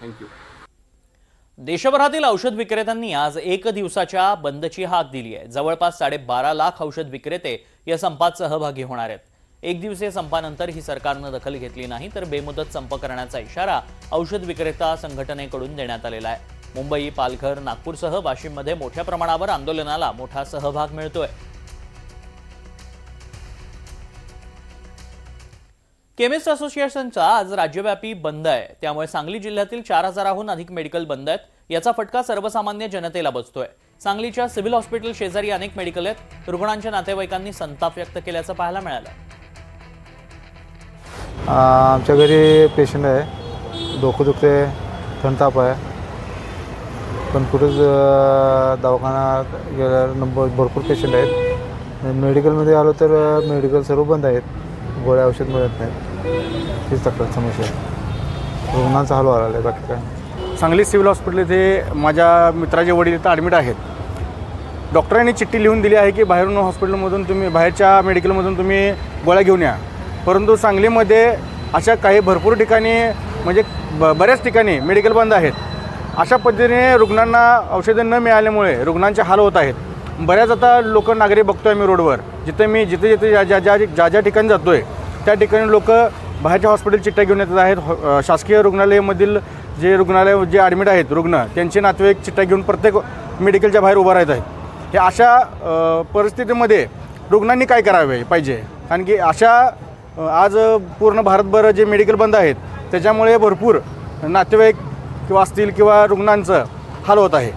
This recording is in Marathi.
थँक्यू। देशभरातील औषध विक्रेत्यांनी आज एक दिवसाच्या बंदची हाक दिली आहे। जवळपास 12.5 लाख औषध विक्रेते या संपात सहभागी होणार आहेत। एक दिवसीय संपानंतर ही सरकारने दखल घेतली नाही तर बेमुदत संप करण्याचा इशारा औषध विक्रेता संघटनेकडून देण्यात आलेला आहे। मुंबई, पालघर, नागपूरसह वाशिममध्ये मोठ्या प्रमाणावर आंदोलनाला मोठा सहभाग मिळतोय। केमिस्ट असोसिएशनचा आज राज्यव्यापी बंद आहे, त्यामुळे सांगली जिल्ह्यातील 4000हून अधिक मेडिकल बंद आहेत। याचा फटका सर्वसामान्य जनतेला बसतोय। सांगलीच्या सिव्हिल हॉस्पिटल शेजारी अनेक मेडिकल आहेत। रुग्णांच्या नातेवाईकांनी संताप व्यक्त केल्याचं पाहायला मिळालं। आमच्या घरी पेशंट आहे, डोकं दुखते, थंड ताप आहे, पण कुठेच दवाखाना गेल्यावर भरपूर पेशंट आहेत। मेडिकलमध्ये आलो तर मेडिकल सर्व बंद आहेत, गोळ्या औषध मिळत नाहीत। हीच तक्रार समस्या आहे, रुग्णांचा हाल व्हायला आहे, बाकी काय। सांगली सिव्हिल हॉस्पिटल इथे माझ्या मित्राचे वडील इथं ॲडमिट आहेत। डॉक्टरांनी चिठ्ठी लिहून दिली आहे की बाहेरून हॉस्पिटलमधून तुम्ही, बाहेरच्या मेडिकलमधून तुम्ही गोळ्या घेऊन या, परंतु सांगलीमध्ये अशा काही भरपूर ठिकाणी म्हणजे बऱ्याच ठिकाणी मेडिकल बंद आहेत। अशा पद्धतीने रुग्णांना औषधं न मिळाल्यामुळे रुग्णांचे हाल होत आहेत। बऱ्याच आता लोक नागरिक बघतो आहे मी रोडवर, जिथे ज्या ठिकाणी जातो आहे त्या ठिकाणी लोक बाहेरच्या हॉस्पिटल चिठ्ठ्या घेऊन येत आहेत। शासकीय रुग्णालयामधील जे ॲडमिट आहेत रुग्ण, त्यांचे नातेवाईक चिठ्ठ्या घेऊन प्रत्येक मेडिकलच्या बाहेर उभा राहत आहेत। हे अशा परिस्थितीमध्ये रुग्णांनी काय करावे पाहिजे, कारण की अशा आज पूर्ण भारतभर जे मेडिकल बंद आहेत त्याच्यामुळे भरपूर नातेवाईक किंवा असतील किंवा रुग्णांचं हाल होत आहे।